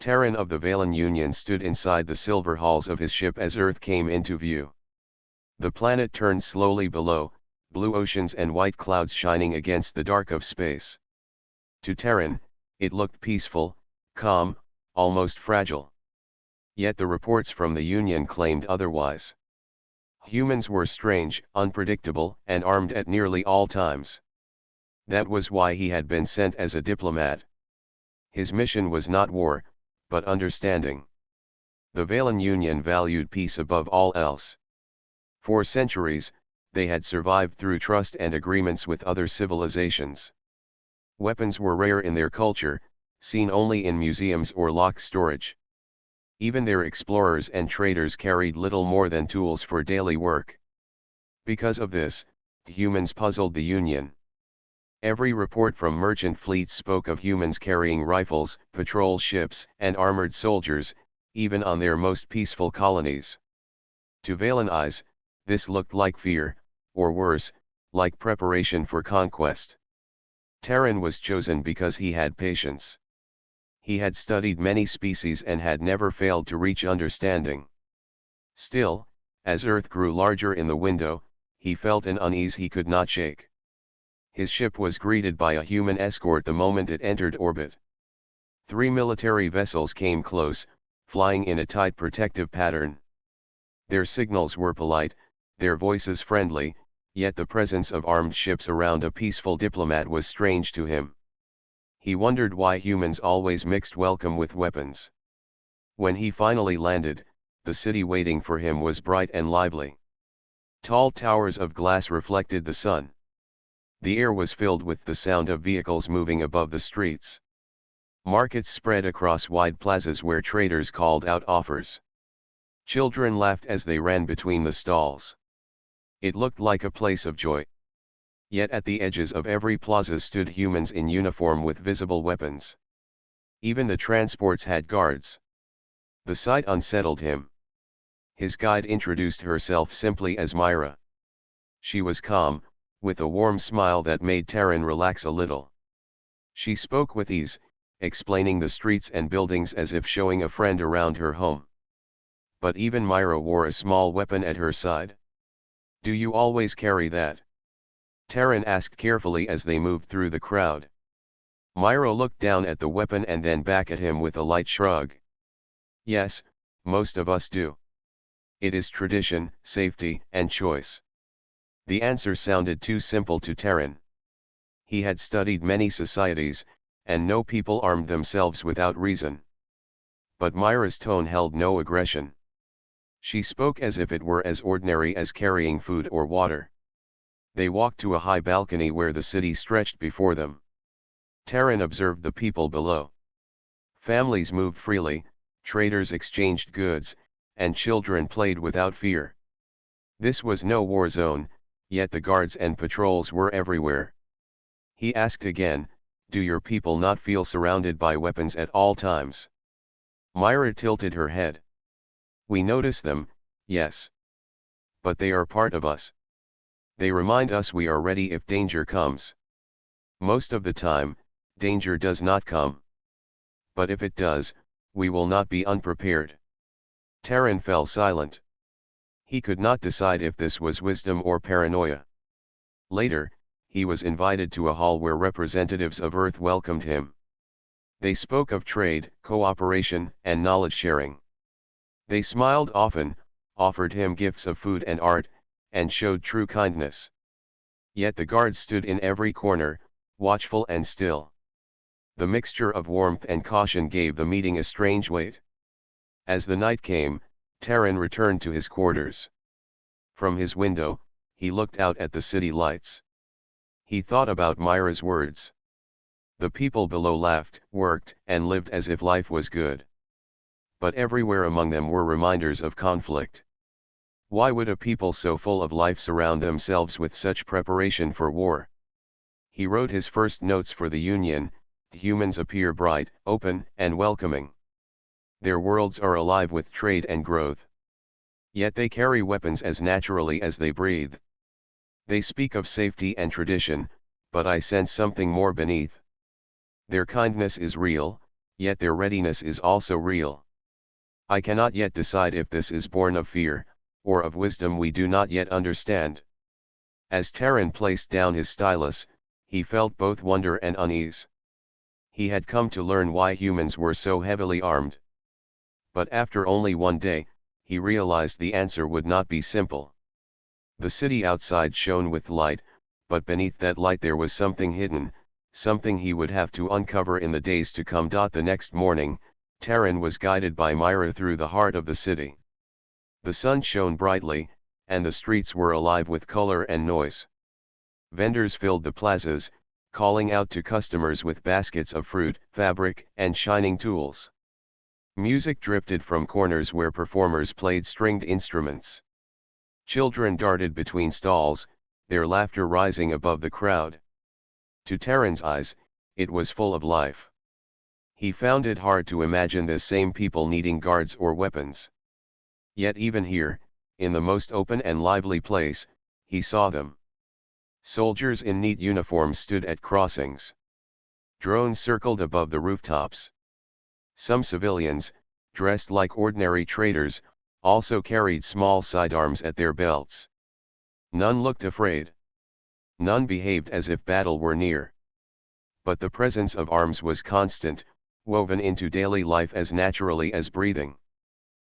Terran of the Valen Union stood inside the silver halls of his ship as Earth came into view. The planet turned slowly below, blue oceans and white clouds shining against the dark of space. To Terran, it looked peaceful, calm, almost fragile. Yet the reports from the Union claimed otherwise. Humans were strange, unpredictable, and armed at nearly all times. That was why he had been sent as a diplomat. His mission was not war, but understanding. The Valen Union valued peace above all else. For centuries, they had survived through trust and agreements with other civilizations. Weapons were rare in their culture, seen only in museums or locked storage. Even their explorers and traders carried little more than tools for daily work. Because of this, humans puzzled the Union. Every report from merchant fleets spoke of humans carrying rifles, patrol ships, and armored soldiers, even on their most peaceful colonies. To Valen eyes, this looked like fear, or worse, like preparation for conquest. Terran was chosen because he had patience. He had studied many species and had never failed to reach understanding. Still, as Earth grew larger in the window, he felt an unease he could not shake. His ship was greeted by a human escort the moment it entered orbit. 3 military vessels came close, flying in a tight protective pattern. Their signals were polite, their voices friendly, yet the presence of armed ships around a peaceful diplomat was strange to him. He wondered why humans always mixed welcome with weapons. When he finally landed, the city waiting for him was bright and lively. Tall towers of glass reflected the sun. The air was filled with the sound of vehicles moving above the streets. Markets spread across wide plazas where traders called out offers. Children laughed as they ran between the stalls. It looked like a place of joy. Yet at the edges of every plaza stood humans in uniform with visible weapons. Even the transports had guards. The sight unsettled him. His guide introduced herself simply as Myra. She was calm, with a warm smile that made Terran relax a little. She spoke with ease, explaining the streets and buildings as if showing a friend around her home. But even Myra wore a small weapon at her side. "Do you always carry that?" Terran asked carefully as they moved through the crowd. Myra looked down at the weapon and then back at him with a light shrug. "Yes, most of us do. It is tradition, safety, and choice." The answer sounded too simple to Terran. He had studied many societies, and no people armed themselves without reason. But Myra's tone held no aggression. She spoke as if it were as ordinary as carrying food or water. They walked to a high balcony where the city stretched before them. Terran observed the people below. Families moved freely, traders exchanged goods, and children played without fear. This was no war zone, yet the guards and patrols were everywhere. He asked again, "Do your people not feel surrounded by weapons at all times?" Myra tilted her head. "We notice them, yes. But they are part of us. They remind us we are ready if danger comes. Most of the time, danger does not come. But if it does, we will not be unprepared." Terran fell silent. He could not decide if this was wisdom or paranoia. Later, he was invited to a hall where representatives of Earth welcomed him. They spoke of trade, cooperation, and knowledge sharing. They smiled often, offered him gifts of food and art, and showed true kindness. Yet the guards stood in every corner, watchful and still. The mixture of warmth and caution gave the meeting a strange weight. As the night came, Terran returned to his quarters. From his window, he looked out at the city lights. He thought about Myra's words. The people below laughed, worked, and lived as if life was good. But everywhere among them were reminders of conflict. Why would a people so full of life surround themselves with such preparation for war? He wrote his first notes for the Union. Humans appear bright, open, and welcoming. Their worlds are alive with trade and growth. Yet they carry weapons as naturally as they breathe. They speak of safety and tradition, but I sense something more beneath. Their kindness is real, yet their readiness is also real. I cannot yet decide if this is born of fear, or of wisdom we do not yet understand. As Terran placed down his stylus, he felt both wonder and unease. He had come to learn why humans were so heavily armed. But after only one day, he realized the answer would not be simple. The city outside shone with light, but beneath that light there was something hidden, something he would have to uncover in the days to come. The next morning, Terran was guided by Myra through the heart of the city. The sun shone brightly, and the streets were alive with color and noise. Vendors filled the plazas, calling out to customers with baskets of fruit, fabric, and shining tools. Music drifted from corners where performers played stringed instruments. Children darted between stalls, their laughter rising above the crowd. To Terran's eyes, it was full of life. He found it hard to imagine the same people needing guards or weapons. Yet even here, in the most open and lively place, he saw them. Soldiers in neat uniforms stood at crossings. Drones circled above the rooftops. Some civilians, dressed like ordinary traders, also carried small sidearms at their belts. None looked afraid. None behaved as if battle were near. But the presence of arms was constant, woven into daily life as naturally as breathing.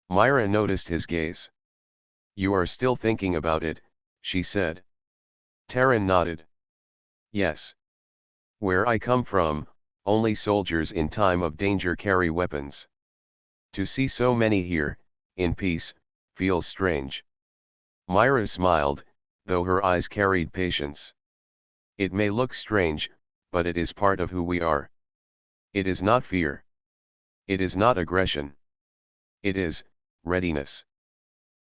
Myra noticed his gaze. "You are still thinking about it," she said. Terran nodded. "Yes. Where I come from, only soldiers in time of danger carry weapons. To see so many here, in peace, feels strange." Myra smiled, though her eyes carried patience. "It may look strange, but it is part of who we are. It is not fear. It is not aggression. It is readiness."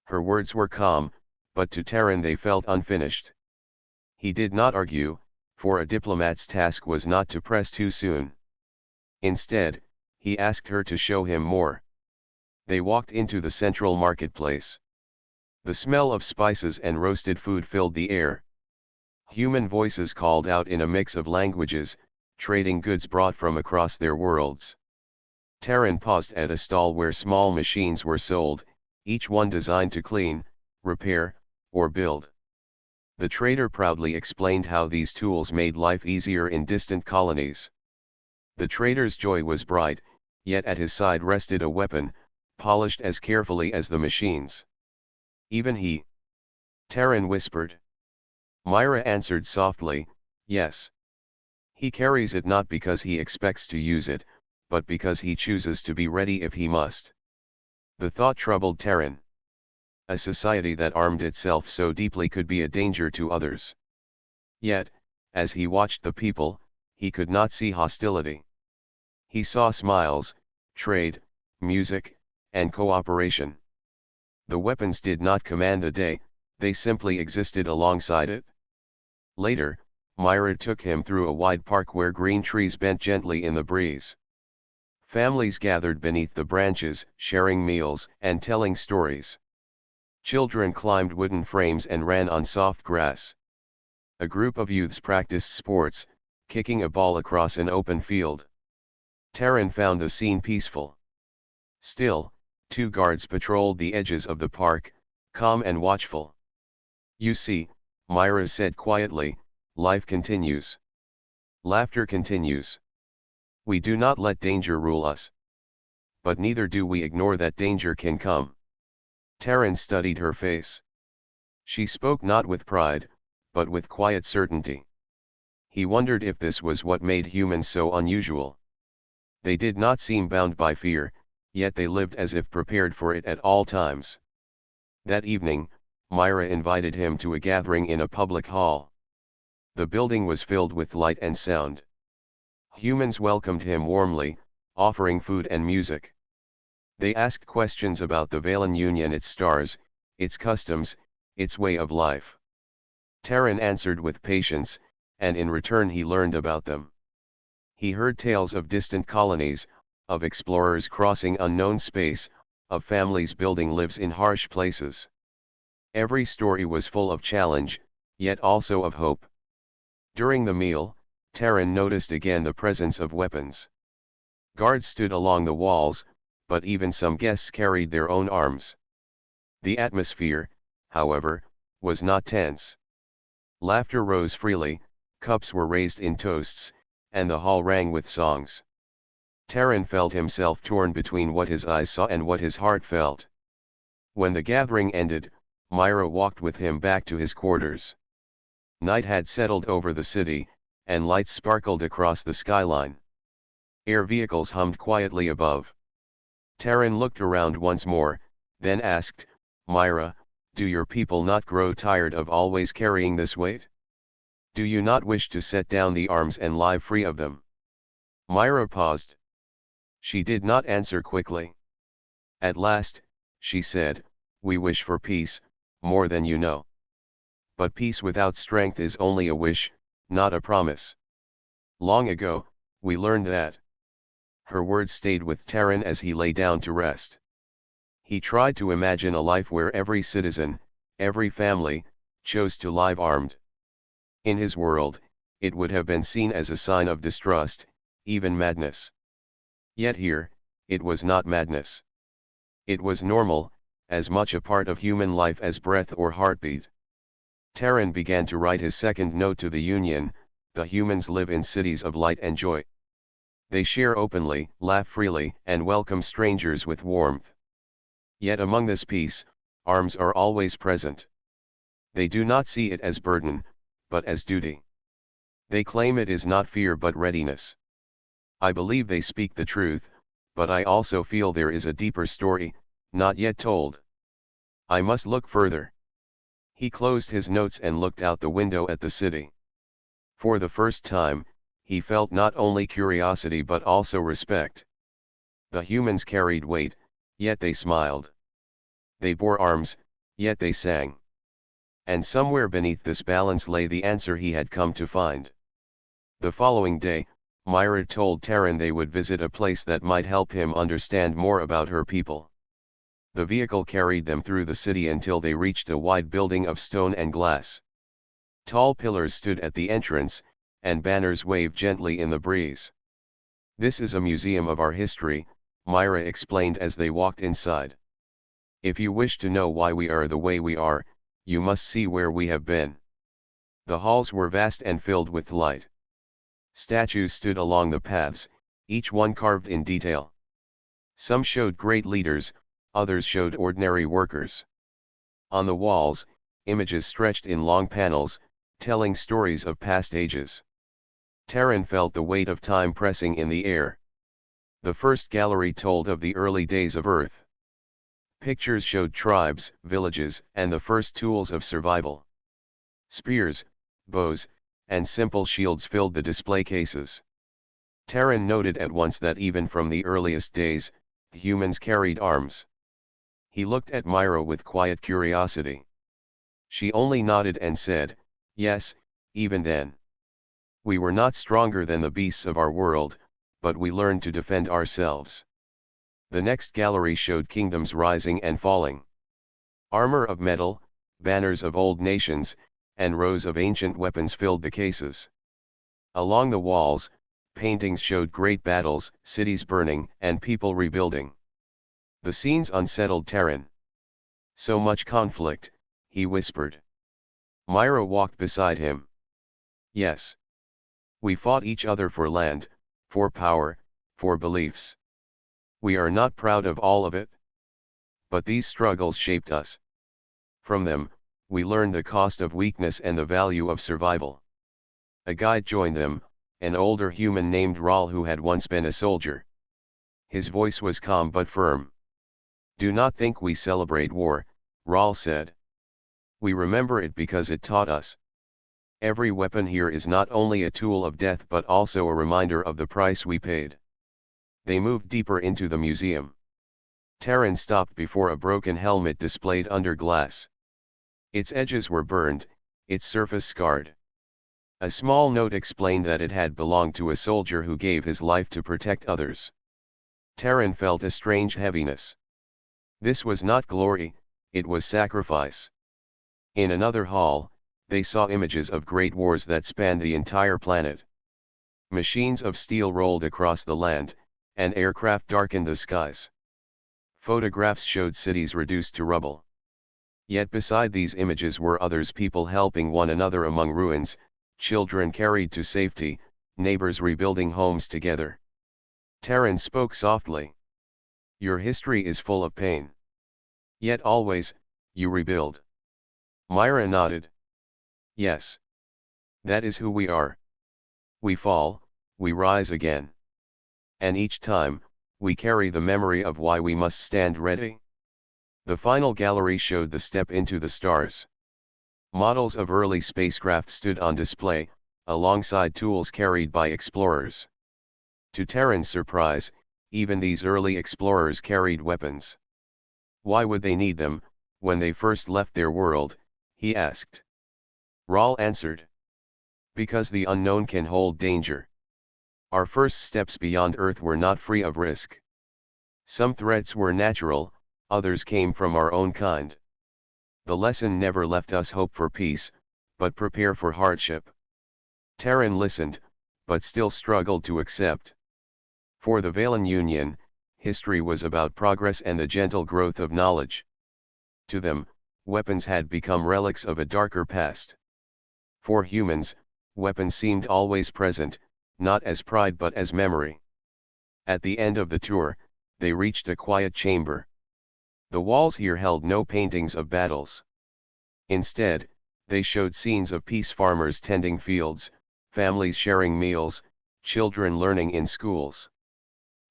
Her words were calm, but to Terran they felt unfinished. He did not argue, for a diplomat's task was not to press too soon. Instead, he asked her to show him more. They walked into the central marketplace. The smell of spices and roasted food filled the air. Human voices called out in a mix of languages, trading goods brought from across their worlds. Terran paused at a stall where small machines were sold, each one designed to clean, repair, or build. The trader proudly explained how these tools made life easier in distant colonies. The trader's joy was bright, yet at his side rested a weapon, polished as carefully as the machines. "Even he?" Terran whispered. Myra answered softly, "Yes. He carries it not because he expects to use it, but because he chooses to be ready if he must." The thought troubled Terran. A society that armed itself so deeply could be a danger to others. Yet, as he watched the people, he could not see hostility. He saw smiles, trade, music, and cooperation. The weapons did not command the day, they simply existed alongside it. Later, Myra took him through a wide park where green trees bent gently in the breeze. Families gathered beneath the branches, sharing meals and telling stories. Children climbed wooden frames and ran on soft grass. A group of youths practiced sports, kicking a ball across an open field. Terran found the scene peaceful. Still, two guards patrolled the edges of the park, calm and watchful. "You see," Myra said quietly, "life continues. Laughter continues. We do not let danger rule us. But neither do we ignore that danger can come." Terran studied her face. She spoke not with pride, but with quiet certainty. He wondered if this was what made humans so unusual. They did not seem bound by fear, yet they lived as if prepared for it at all times. That evening, Myra invited him to a gathering in a public hall. The building was filled with light and sound. Humans welcomed him warmly, offering food and music. They asked questions about the Valen Union, its stars, its customs, its way of life. Terran answered with patience, and in return he learned about them. He heard tales of distant colonies, of explorers crossing unknown space, of families building lives in harsh places. Every story was full of challenge, yet also of hope. During the meal, Terran noticed again the presence of weapons. Guards stood along the walls, but even some guests carried their own arms. The atmosphere, however, was not tense. Laughter rose freely, cups were raised in toasts, and the hall rang with songs. Terran felt himself torn between what his eyes saw and what his heart felt. When the gathering ended, Myra walked with him back to his quarters. Night had settled over the city, and lights sparkled across the skyline. Air vehicles hummed quietly above. Terran looked around once more, then asked, "Myra, do your people not grow tired of always carrying this weight? Do you not wish to set down the arms and lie free of them?" Myra paused. She did not answer quickly. At last, she said, "We wish for peace, more than you know. But peace without strength is only a wish, not a promise. Long ago, we learned that." Her words stayed with Terran as he lay down to rest. He tried to imagine a life where every citizen, every family, chose to live armed. In his world, it would have been seen as a sign of distrust, even madness. Yet here, it was not madness. It was normal, as much a part of human life as breath or heartbeat. Terran began to write his second note to the Union. The humans live in cities of light and joy. They share openly, laugh freely, and welcome strangers with warmth. Yet among this peace, arms are always present. They do not see it as burden, but as duty. They claim it is not fear but readiness. I believe they speak the truth, but I also feel there is a deeper story, not yet told. I must look further. He closed his notes and looked out the window at the city. For the first time, he felt not only curiosity but also respect. The humans carried weight, yet they smiled. They bore arms, yet they sang. And somewhere beneath this balance lay the answer he had come to find. The following day, Myra told Terran they would visit a place that might help him understand more about her people. The vehicle carried them through the city until they reached a wide building of stone and glass. Tall pillars stood at the entrance, and banners waved gently in the breeze. "This is a museum of our history," Myra explained as they walked inside. "If you wish to know why we are the way we are, you must see where we have been." The halls were vast and filled with light. Statues stood along the paths, each one carved in detail. Some showed great leaders, others showed ordinary workers. On the walls, images stretched in long panels, telling stories of past ages. Terran felt the weight of time pressing in the air. The first gallery told of the early days of Earth. Pictures showed tribes, villages, and the first tools of survival. Spears, bows, and simple shields filled the display cases. Terran noted at once that even from the earliest days, humans carried arms. He looked at Myra with quiet curiosity. She only nodded and said, "Yes, even then. We were not stronger than the beasts of our world, but we learned to defend ourselves." The next gallery showed kingdoms rising and falling. Armor of metal, banners of old nations, and rows of ancient weapons filled the cases. Along the walls, paintings showed great battles, cities burning, and people rebuilding. The scenes unsettled Terran. "So much conflict," he whispered. Myra walked beside him. "Yes. We fought each other for land, for power, for beliefs. We are not proud of all of it. But these struggles shaped us. From them, we learned the cost of weakness and the value of survival." A guide joined them, an older human named Rahl who had once been a soldier. His voice was calm but firm. "Do not think we celebrate war," Rahl said. "We remember it because it taught us. Every weapon here is not only a tool of death but also a reminder of the price we paid." They moved deeper into the museum. Terran stopped before a broken helmet displayed under glass. Its edges were burned, its surface scarred. A small note explained that it had belonged to a soldier who gave his life to protect others. Terran felt a strange heaviness. This was not glory, it was sacrifice. In another hall, they saw images of great wars that spanned the entire planet. Machines of steel rolled across the land, and aircraft darkened the skies. Photographs showed cities reduced to rubble. Yet beside these images were others, people helping one another among ruins, children carried to safety, neighbors rebuilding homes together. Terran spoke softly. Your history is full of pain. Yet always, you rebuild. Myra nodded. Yes. That is who we are. We fall, we rise again. And each time, we carry the memory of why we must stand ready. The final gallery showed the step into the stars. Models of early spacecraft stood on display, alongside tools carried by explorers. To Terran's surprise, even these early explorers carried weapons. Why would they need them, when they first left their world, he asked. Rahl answered. Because the unknown can hold danger. Our first steps beyond Earth were not free of risk. Some threats were natural, others came from our own kind. The lesson never left us hope for peace, but prepare for hardship. Terran listened, but still struggled to accept. For the Valen Union, history was about progress and the gentle growth of knowledge. To them, weapons had become relics of a darker past. For humans, weapons seemed always present, not as pride but as memory. At the end of the tour, they reached a quiet chamber. The walls here held no paintings of battles. Instead, they showed scenes of peace, farmers tending fields, families sharing meals, children learning in schools.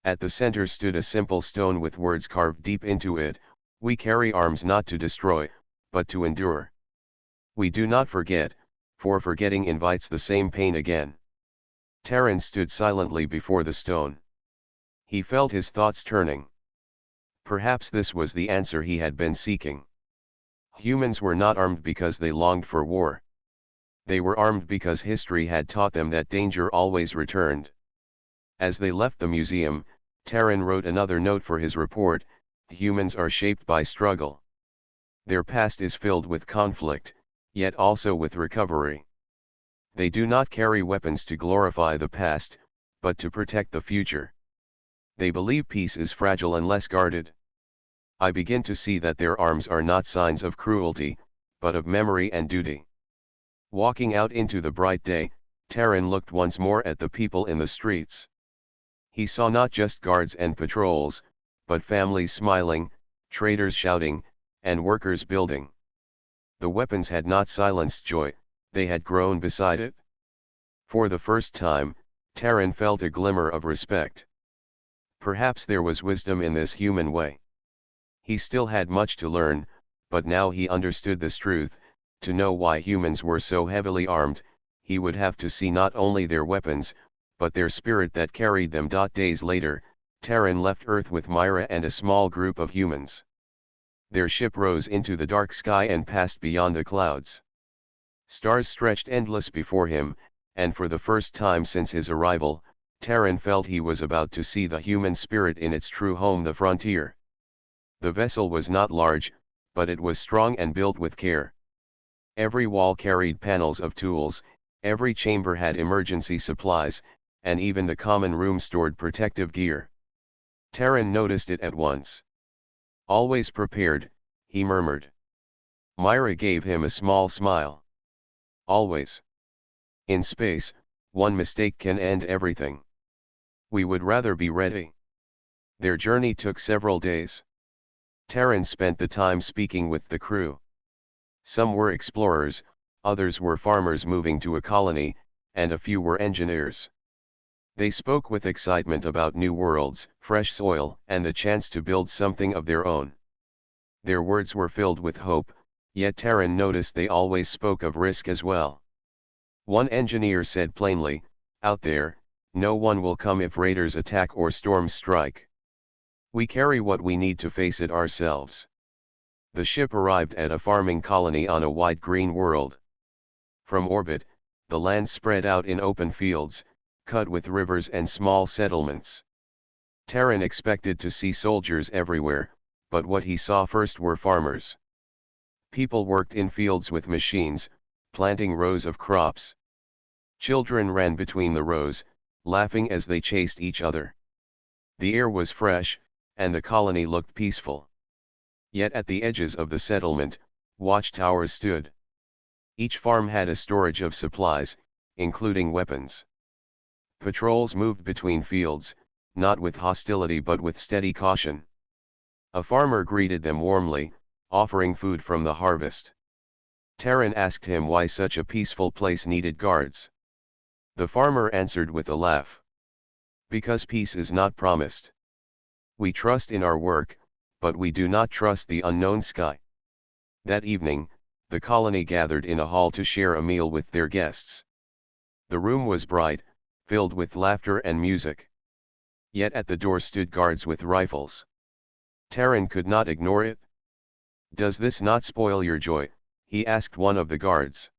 At the center stood a simple stone with words carved deep into it, we carry arms not to destroy, but to endure. We do not forget, for forgetting invites the same pain again. Terran stood silently before the stone. He felt his thoughts turning. Perhaps this was the answer he had been seeking. Humans were not armed because they longed for war. They were armed because history had taught them that danger always returned. As they left the museum, Terran wrote another note for his report. Humans are shaped by struggle. Their past is filled with conflict, yet also with recovery. They do not carry weapons to glorify the past, but to protect the future. They believe peace is fragile unless guarded. I begin to see that their arms are not signs of cruelty, but of memory and duty. Walking out into the bright day, Terran looked once more at the people in the streets. He saw not just guards and patrols, but families smiling, traders shouting, and workers building. The weapons had not silenced joy, they had grown beside it. For the first time, Terran felt a glimmer of respect. Perhaps there was wisdom in this human way. He still had much to learn, but now he understood this truth. To know why humans were so heavily armed, he would have to see not only their weapons, but their spirit that carried them. Days later, Terran left Earth with Myra and a small group of humans. Their ship rose into the dark sky and passed beyond the clouds. Stars stretched endless before him, and for the first time since his arrival, Terran felt he was about to see the human spirit in its true home, the frontier. The vessel was not large, but it was strong and built with care. Every wall carried panels of tools, every chamber had emergency supplies, and even the common room stored protective gear. Terran noticed it at once. Always prepared, he murmured. Myra gave him a small smile. Always. In space, one mistake can end everything. We would rather be ready. Their journey took several days. Terran spent the time speaking with the crew. Some were explorers, others were farmers moving to a colony, and a few were engineers. They spoke with excitement about new worlds, fresh soil, and the chance to build something of their own. Their words were filled with hope, yet Terran noticed they always spoke of risk as well. One engineer said plainly, "Out there, no one will come if raiders attack or storms strike. We carry what we need to face it ourselves." The ship arrived at a farming colony on a wide green world. From orbit, the land spread out in open fields, cut with rivers and small settlements. Terran expected to see soldiers everywhere, but what he saw first were farmers. People worked in fields with machines, planting rows of crops. Children ran between the rows, laughing as they chased each other. The air was fresh, and the colony looked peaceful. Yet at the edges of the settlement, watchtowers stood. Each farm had a storage of supplies, including weapons. Patrols moved between fields, not with hostility but with steady caution. A farmer greeted them warmly, offering food from the harvest. Terran asked him why such a peaceful place needed guards. The farmer answered with a laugh. Because peace is not promised. We trust in our work, but we do not trust the unknown sky. That evening, the colony gathered in a hall to share a meal with their guests. The room was bright, filled with laughter and music. Yet at the door stood guards with rifles. Terran could not ignore it. "Does this not spoil your joy?" he asked one of the guards.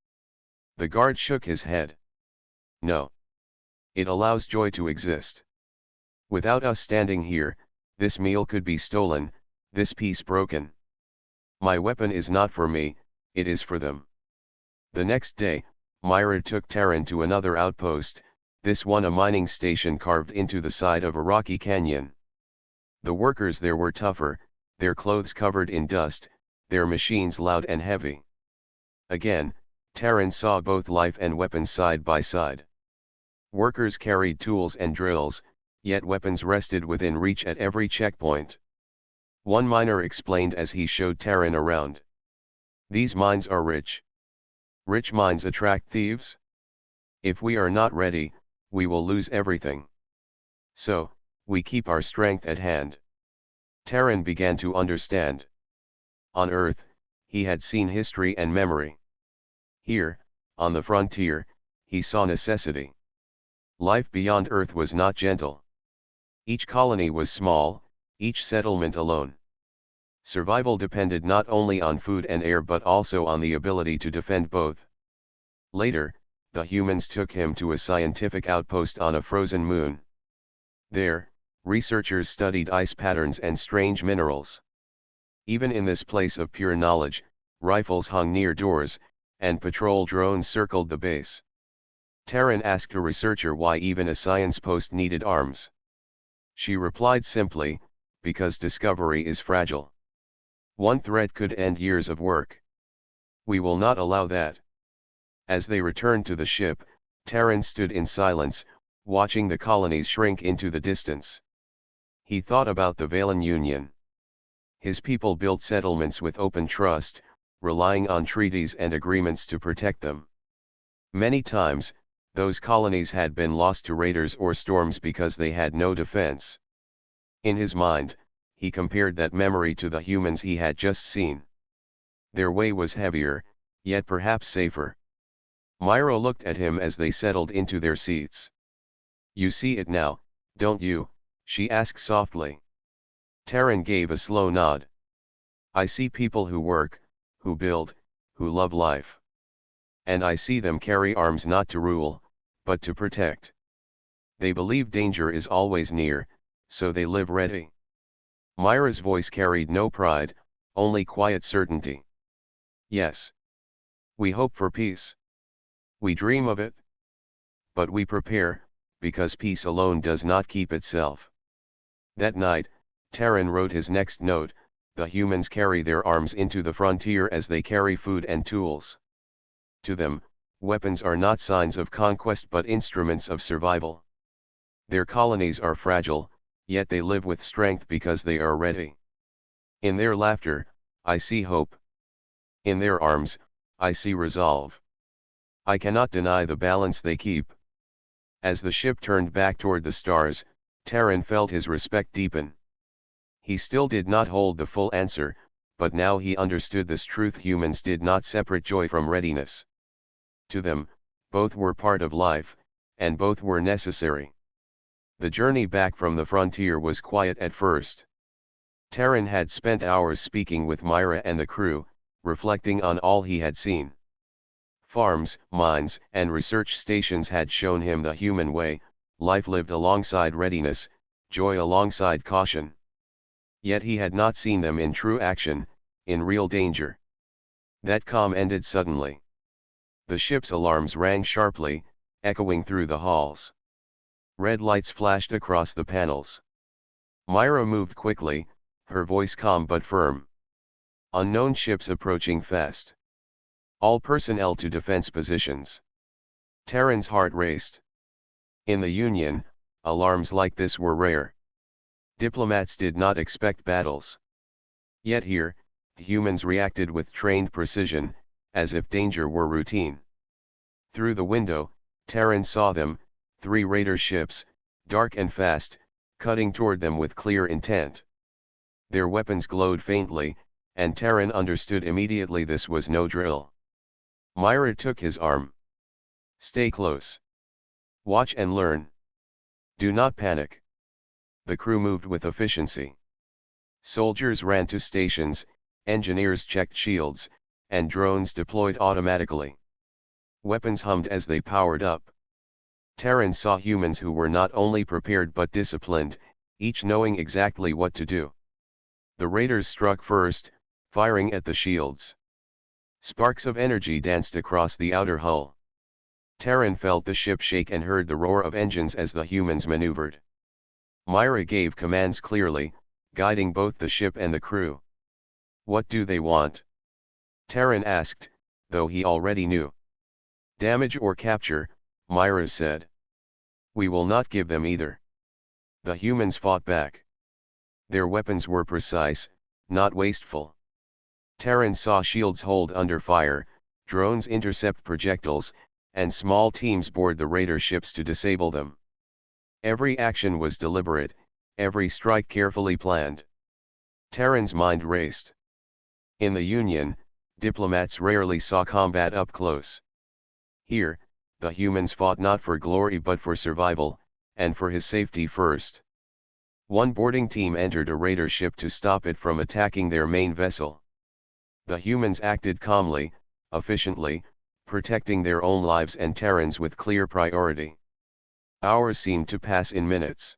The guard shook his head. "No. It allows joy to exist. Without us standing here, this meal could be stolen, this peace broken. My weapon is not for me, it is for them." The next day, Myra took Terran to another outpost, this one a mining station carved into the side of a rocky canyon. The workers there were tougher, their clothes covered in dust, their machines loud and heavy. Again, Terran saw both life and weapons side by side. Workers carried tools and drills, yet weapons rested within reach at every checkpoint. One miner explained as he showed Terran around. "These mines are rich. Rich mines attract thieves. If we are not ready, we will lose everything. So, we keep our strength at hand." Terran began to understand. On Earth, he had seen history and memory. Here, on the frontier, he saw necessity. Life beyond Earth was not gentle. Each colony was small, each settlement alone. Survival depended not only on food and air but also on the ability to defend both. Later, the humans took him to a scientific outpost on a frozen moon. There, researchers studied ice patterns and strange minerals. Even in this place of pure knowledge, rifles hung near doors, and patrol drones circled the base. Terran asked a researcher why even a science post needed arms. She replied simply, "Because discovery is fragile. One threat could end years of work. We will not allow that." As they returned to the ship, Terran stood in silence, watching the colonies shrink into the distance. He thought about the Valen Union. His people built settlements with open trust, relying on treaties and agreements to protect them. Many times, those colonies had been lost to raiders or storms because they had no defense. In his mind, he compared that memory to the humans he had just seen. Their way was heavier, yet perhaps safer. Myra looked at him as they settled into their seats. "You see it now, don't you?" she asked softly. Terran gave a slow nod. "I see people who work, who build, who love life. And I see them carry arms not to rule, but to protect. They believe danger is always near, so they live ready." Myra's voice carried no pride, only quiet certainty. "Yes. We hope for peace. We dream of it. But we prepare, because peace alone does not keep itself." That night, Terran wrote his next note: "The humans carry their arms into the frontier as they carry food and tools. To them, weapons are not signs of conquest but instruments of survival. Their colonies are fragile, yet they live with strength because they are ready. In their laughter, I see hope. In their arms, I see resolve. I cannot deny the balance they keep." As the ship turned back toward the stars, Terran felt his respect deepen. He still did not hold the full answer, but now he understood this truth: humans did not separate joy from readiness. To them, both were part of life, and both were necessary. The journey back from the frontier was quiet at first. Terran had spent hours speaking with Myra and the crew, reflecting on all he had seen. Farms, mines, and research stations had shown him the human way: life lived alongside readiness, joy alongside caution. Yet he had not seen them in true action, in real danger. That calm ended suddenly. The ship's alarms rang sharply, echoing through the halls. Red lights flashed across the panels. Myra moved quickly, her voice calm but firm. Unknown ships approaching fast. All personnel to defense positions. Terran's heart raced. In the Union, alarms like this were rare. Diplomats did not expect battles. Yet here, humans reacted with trained precision, as if danger were routine. Through the window, Terran saw them, 3 raider ships, dark and fast, cutting toward them with clear intent. Their weapons glowed faintly, and Terran understood immediately this was no drill. Myra took his arm. Stay close. Watch and learn. Do not panic. The crew moved with efficiency. Soldiers ran to stations, engineers checked shields, and drones deployed automatically. Weapons hummed as they powered up. Terran saw humans who were not only prepared but disciplined, each knowing exactly what to do. The raiders struck first, firing at the shields. Sparks of energy danced across the outer hull. Terran felt the ship shake and heard the roar of engines as the humans maneuvered. Myra gave commands clearly, guiding both the ship and the crew. What do they want? Terran asked, though he already knew. Damage or capture, Myra said. We will not give them either. The humans fought back. Their weapons were precise, not wasteful. Terran saw shields hold under fire, drones intercept projectiles, and small teams board the raider ships to disable them. Every action was deliberate, every strike carefully planned. Terran's mind raced. In the Union, diplomats rarely saw combat up close. Here, the humans fought not for glory but for survival, and for his safety first. One boarding team entered a raider ship to stop it from attacking their main vessel. The humans acted calmly, efficiently, protecting their own lives and Terran's with clear priority. Hours seemed to pass in minutes.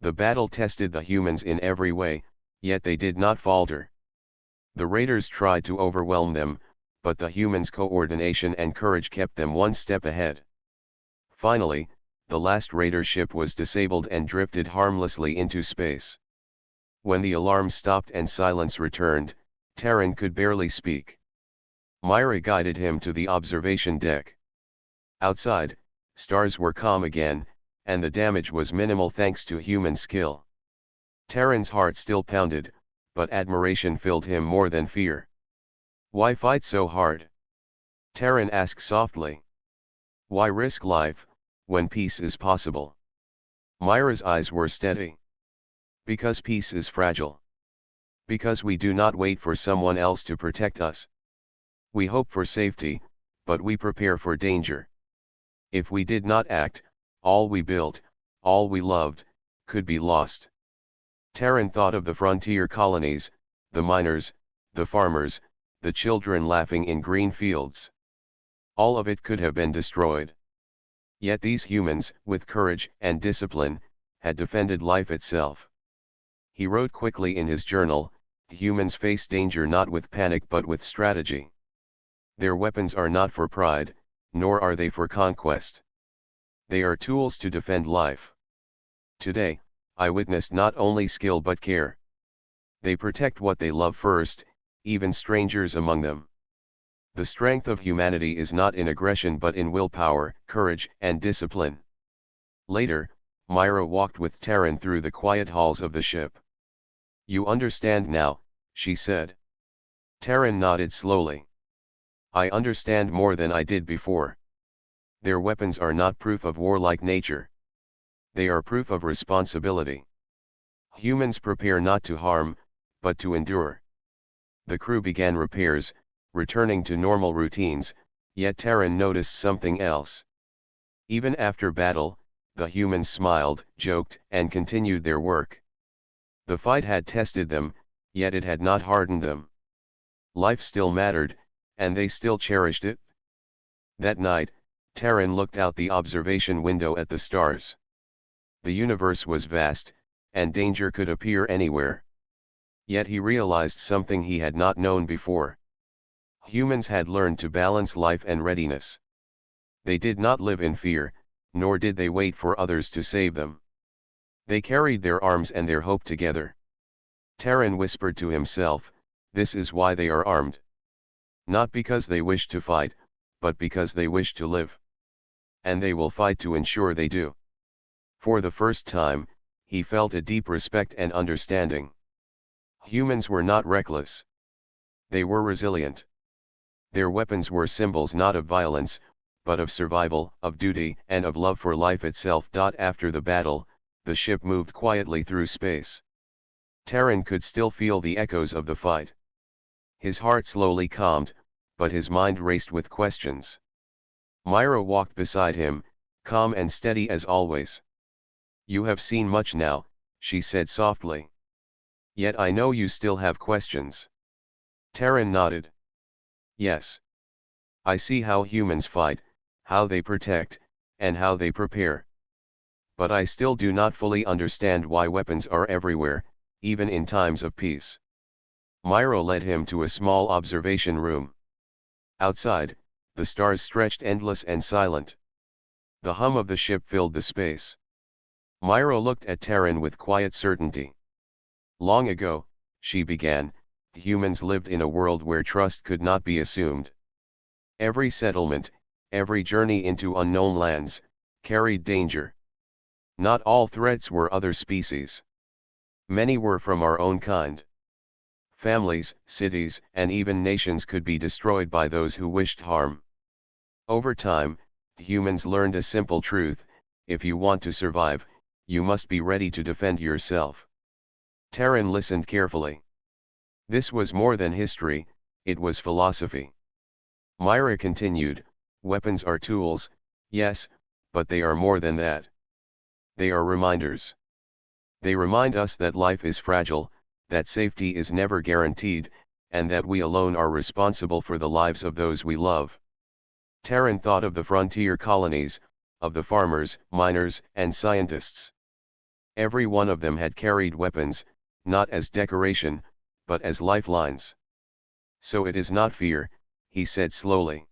The battle tested the humans in every way, yet they did not falter. The raiders tried to overwhelm them, but the humans' coordination and courage kept them one step ahead. Finally, the last raider ship was disabled and drifted harmlessly into space. When the alarm stopped and silence returned, Terran could barely speak. Myra guided him to the observation deck. Outside, stars were calm again, and the damage was minimal thanks to human skill. Terran's heart still pounded, but admiration filled him more than fear. Why fight so hard? Terran asked softly. Why risk life, when peace is possible? Myra's eyes were steady. Because peace is fragile. Because we do not wait for someone else to protect us. We hope for safety, but we prepare for danger. If we did not act, all we built, all we loved, could be lost. Terran thought of the frontier colonies, the miners, the farmers, the children laughing in green fields. All of it could have been destroyed. Yet these humans, with courage and discipline, had defended life itself. He wrote quickly in his journal, humans face danger not with panic but with strategy. Their weapons are not for pride, nor are they for conquest. They are tools to defend life. Today, I witnessed not only skill but care. They protect what they love first, even strangers among them. The strength of humanity is not in aggression but in willpower, courage, and discipline. Later, Myra walked with Terran through the quiet halls of the ship. You understand now, she said. Terran nodded slowly. I understand more than I did before. Their weapons are not proof of warlike nature. They are proof of responsibility. Humans prepare not to harm, but to endure. The crew began repairs, returning to normal routines, yet Terran noticed something else. Even after battle, the humans smiled, joked, and continued their work. The fight had tested them, yet it had not hardened them. Life still mattered, and they still cherished it. That night, Terran looked out the observation window at the stars. The universe was vast, and danger could appear anywhere. Yet he realized something he had not known before. Humans had learned to balance life and readiness. They did not live in fear, nor did they wait for others to save them. They carried their arms and their hope together. Terran whispered to himself, this is why they are armed. Not because they wish to fight, but because they wish to live. And they will fight to ensure they do. For the first time, he felt a deep respect and understanding. Humans were not reckless. They were resilient. Their weapons were symbols not of violence, but of survival, of duty, and of love for life itself. After the battle, the ship moved quietly through space. Terran could still feel the echoes of the fight. His heart slowly calmed, but his mind raced with questions. Myra walked beside him, calm and steady as always. You have seen much now, she said softly. Yet I know you still have questions. Terran nodded. Yes. I see how humans fight, how they protect, and how they prepare. But I still do not fully understand why weapons are everywhere, even in times of peace. Myra led him to a small observation room. Outside, the stars stretched endless and silent. The hum of the ship filled the space. Myra looked at Terran with quiet certainty. Long ago, she began, humans lived in a world where trust could not be assumed. Every settlement, every journey into unknown lands, carried danger. Not all threats were other species. Many were from our own kind. Families, cities, and even nations could be destroyed by those who wished harm. Over time, humans learned a simple truth: if you want to survive, you must be ready to defend yourself. Terran listened carefully. This was more than history, it was philosophy. Myra continued, weapons are tools, yes, but they are more than that. They are reminders. They remind us that life is fragile, that safety is never guaranteed, and that we alone are responsible for the lives of those we love. Terran thought of the frontier colonies, of the farmers, miners, and scientists. Every one of them had carried weapons, not as decoration, but as lifelines. So it is not fear, he said slowly.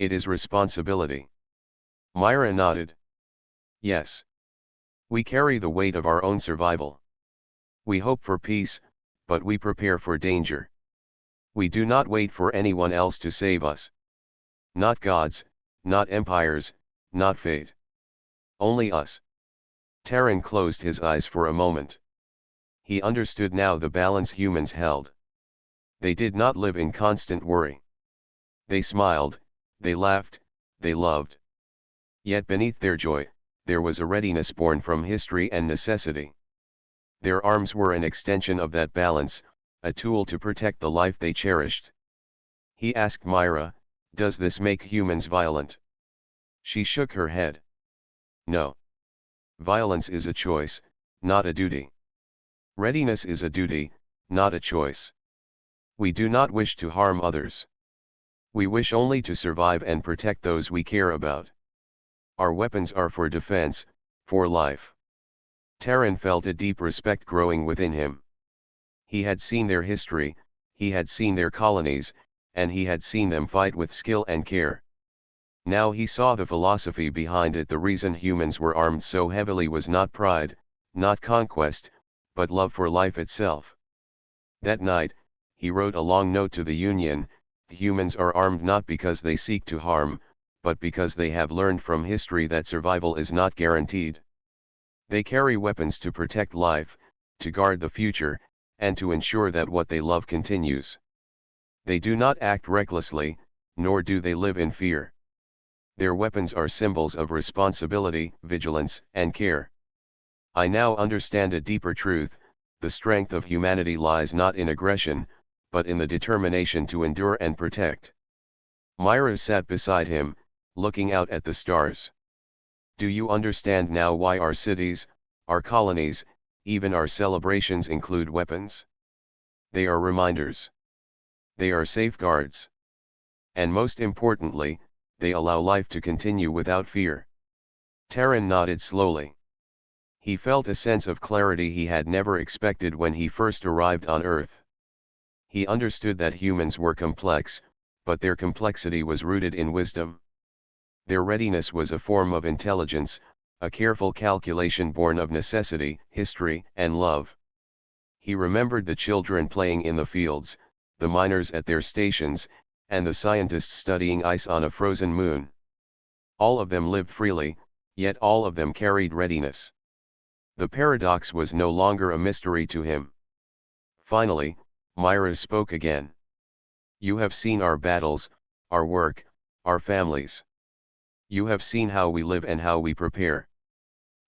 It is responsibility. Myra nodded. Yes. We carry the weight of our own survival. We hope for peace, but we prepare for danger. We do not wait for anyone else to save us. Not gods, not empires, not fate. Only us. Terran closed his eyes for a moment. He understood now the balance humans held. They did not live in constant worry. They smiled, they laughed, they loved. Yet beneath their joy, there was a readiness born from history and necessity. Their arms were an extension of that balance, a tool to protect the life they cherished. He asked Myra, does this make humans violent? She shook her head. No. Violence is a choice, not a duty. Readiness is a duty, not a choice. We do not wish to harm others. We wish only to survive and protect those we care about. Our weapons are for defense, for life. Terran felt a deep respect growing within him. He had seen their history, he had seen their colonies, and he had seen them fight with skill and care. Now he saw the philosophy behind it. The reason humans were armed so heavily was not pride, not conquest, but love for life itself. That night, he wrote a long note to the Union: humans are armed not because they seek to harm, but because they have learned from history that survival is not guaranteed. They carry weapons to protect life, to guard the future, and to ensure that what they love continues. They do not act recklessly, nor do they live in fear. Their weapons are symbols of responsibility, vigilance, and care. I now understand a deeper truth: the strength of humanity lies not in aggression, but in the determination to endure and protect. Myra sat beside him, looking out at the stars. Do you understand now why our cities, our colonies, even our celebrations include weapons? They are reminders. They are safeguards. And most importantly, they allow life to continue without fear. Terran nodded slowly. He felt a sense of clarity he had never expected when he first arrived on Earth. He understood that humans were complex, but their complexity was rooted in wisdom. Their readiness was a form of intelligence, a careful calculation born of necessity, history, and love. He remembered the children playing in the fields, the miners at their stations, and the scientists studying ice on a frozen moon. All of them lived freely, yet all of them carried readiness. The paradox was no longer a mystery to him. Finally, Myra spoke again. You have seen our battles, our work, our families. You have seen how we live and how we prepare.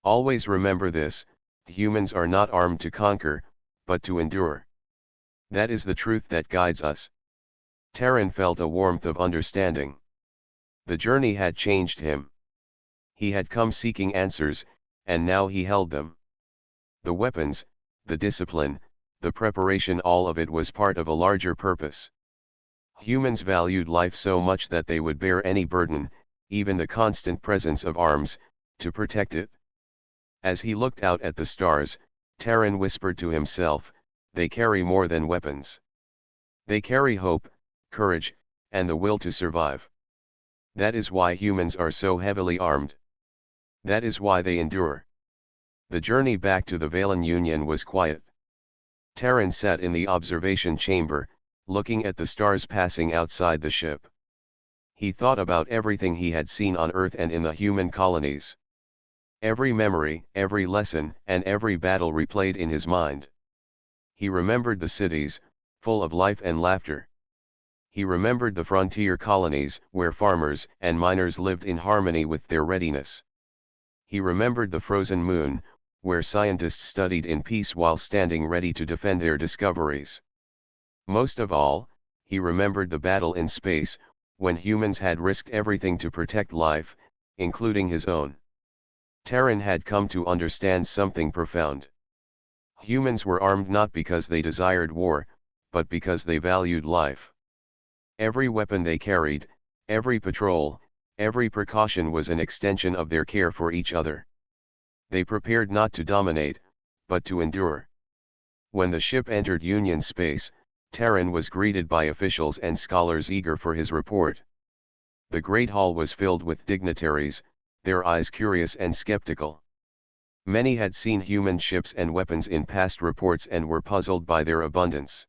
Always remember this: humans are not armed to conquer, but to endure. That is the truth that guides us. Terran felt a warmth of understanding. The journey had changed him. He had come seeking answers, and now he held them. The weapons, the discipline, the preparation, all of it was part of a larger purpose. Humans valued life so much that they would bear any burden, even the constant presence of arms, to protect it. As he looked out at the stars, Terran whispered to himself, they carry more than weapons. They carry hope, courage, and the will to survive. That is why humans are so heavily armed. That is why they endure. The journey back to the Valen Union was quiet. Terran sat in the observation chamber, looking at the stars passing outside the ship. He thought about everything he had seen on Earth and in the human colonies. Every memory, every lesson, and every battle replayed in his mind. He remembered the cities, full of life and laughter. He remembered the frontier colonies, where farmers and miners lived in harmony with their readiness. He remembered the frozen moon, where scientists studied in peace while standing ready to defend their discoveries. Most of all, he remembered the battle in space, when humans had risked everything to protect life, including his own. Terran had come to understand something profound. Humans were armed not because they desired war, but because they valued life. Every weapon they carried, every patrol, every precaution was an extension of their care for each other. They prepared not to dominate, but to endure. When the ship entered Union space, Terran was greeted by officials and scholars eager for his report. The great hall was filled with dignitaries, their eyes curious and skeptical. Many had seen human ships and weapons in past reports and were puzzled by their abundance.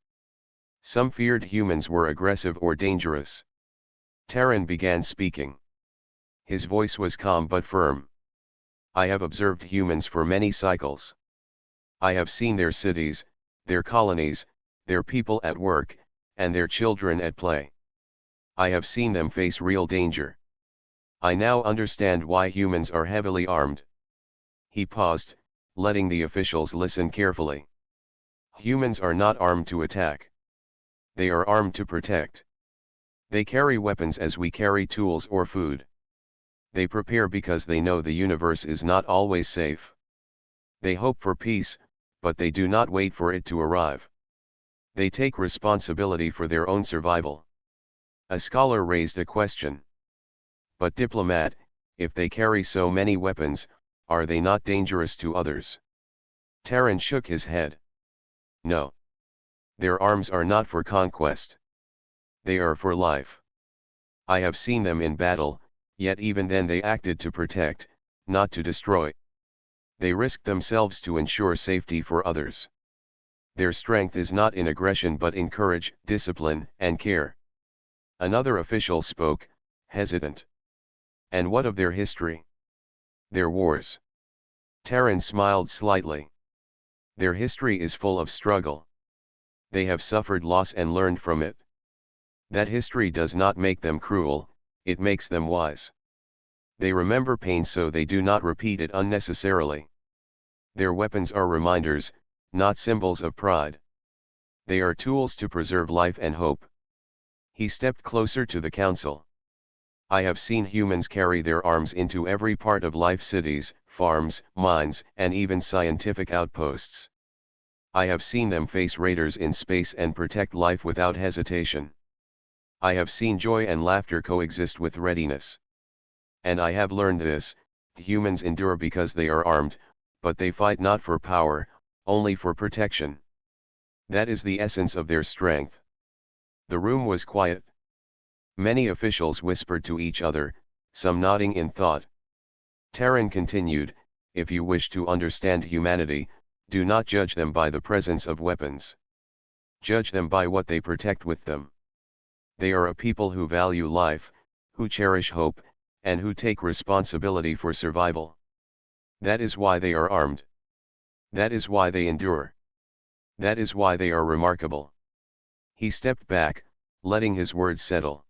Some feared humans were aggressive or dangerous. Terran began speaking. His voice was calm but firm. I have observed humans for many cycles. I have seen their cities, their colonies, their people at work, and their children at play. I have seen them face real danger. I now understand why humans are heavily armed. He paused, letting the officials listen carefully. Humans are not armed to attack. They are armed to protect. They carry weapons as we carry tools or food. They prepare because they know the universe is not always safe. They hope for peace, but they do not wait for it to arrive. They take responsibility for their own survival. A scholar raised a question. But Diplomat, if they carry so many weapons, are they not dangerous to others? Terran shook his head. No. Their arms are not for conquest. They are for life. I have seen them in battle, yet even then they acted to protect, not to destroy. They risked themselves to ensure safety for others. Their strength is not in aggression but in courage, discipline, and care. Another official spoke, hesitant. And what of their history? Their wars? Terran smiled slightly. Their history is full of struggle. They have suffered loss and learned from it. That history does not make them cruel, it makes them wise. They remember pain so they do not repeat it unnecessarily. Their weapons are reminders, not symbols of pride. They are tools to preserve life and hope. He stepped closer to the council. I have seen humans carry their arms into every part of life: cities, farms, mines, and even scientific outposts. I have seen them face raiders in space and protect life without hesitation. I have seen joy and laughter coexist with readiness. And I have learned this: humans endure because they are armed, but they fight not for power, only for protection. That is the essence of their strength. The room was quiet. Many officials whispered to each other, some nodding in thought. Terran continued, if you wish to understand humanity, do not judge them by the presence of weapons. Judge them by what they protect with them. They are a people who value life, who cherish hope, and who take responsibility for survival. That is why they are armed. That is why they endure. That is why they are remarkable. He stepped back, letting his words settle.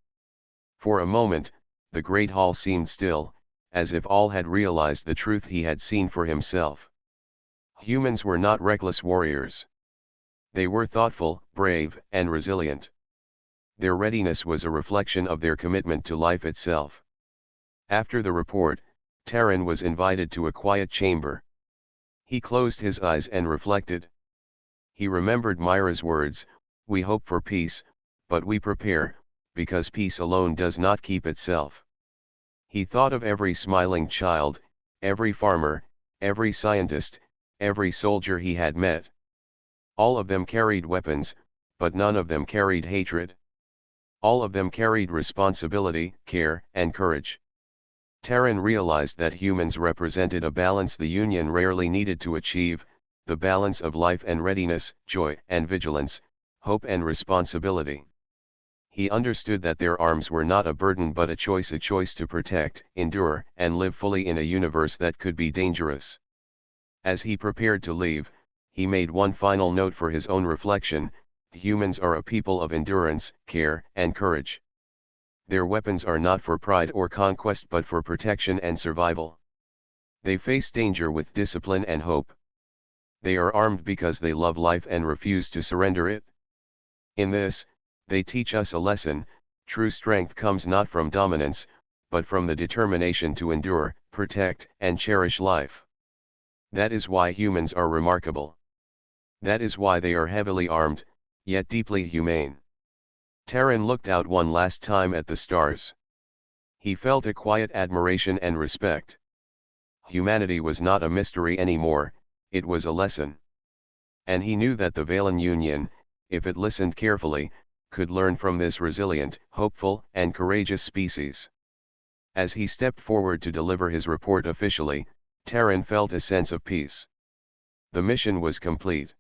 For a moment, the great hall seemed still, as if all had realized the truth he had seen for himself. Humans were not reckless warriors. They were thoughtful, brave, and resilient. Their readiness was a reflection of their commitment to life itself. After the report, Terran was invited to a quiet chamber. He closed his eyes and reflected. He remembered Myra's words, we hope for peace, but we prepare, because peace alone does not keep itself. He thought of every smiling child, every farmer, every scientist, every soldier he had met. All of them carried weapons, but none of them carried hatred. All of them carried responsibility, care, and courage. Terran realized that humans represented a balance the Union rarely needed to achieve, the balance of life and readiness, joy and vigilance, hope and responsibility. He understood that their arms were not a burden but a choice to protect, endure, and live fully in a universe that could be dangerous. As he prepared to leave, he made one final note for his own reflection: humans are a people of endurance, care, and courage. Their weapons are not for pride or conquest but for protection and survival. They face danger with discipline and hope. They are armed because they love life and refuse to surrender it. In this, they teach us a lesson: true strength comes not from dominance, but from the determination to endure, protect, and cherish life. That is why humans are remarkable. That is why they are heavily armed, yet deeply humane. Terran looked out one last time at the stars. He felt a quiet admiration and respect. Humanity was not a mystery anymore, it was a lesson. And he knew that the Valen Union, if it listened carefully, could learn from this resilient, hopeful, and courageous species. As he stepped forward to deliver his report officially, Terran felt a sense of peace. The mission was complete.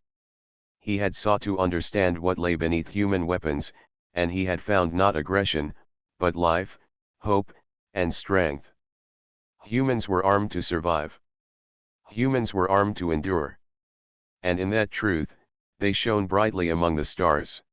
He had sought to understand what lay beneath human weapons, and he had found not aggression, but life, hope, and strength. Humans were armed to survive. Humans were armed to endure. And in that truth, they shone brightly among the stars.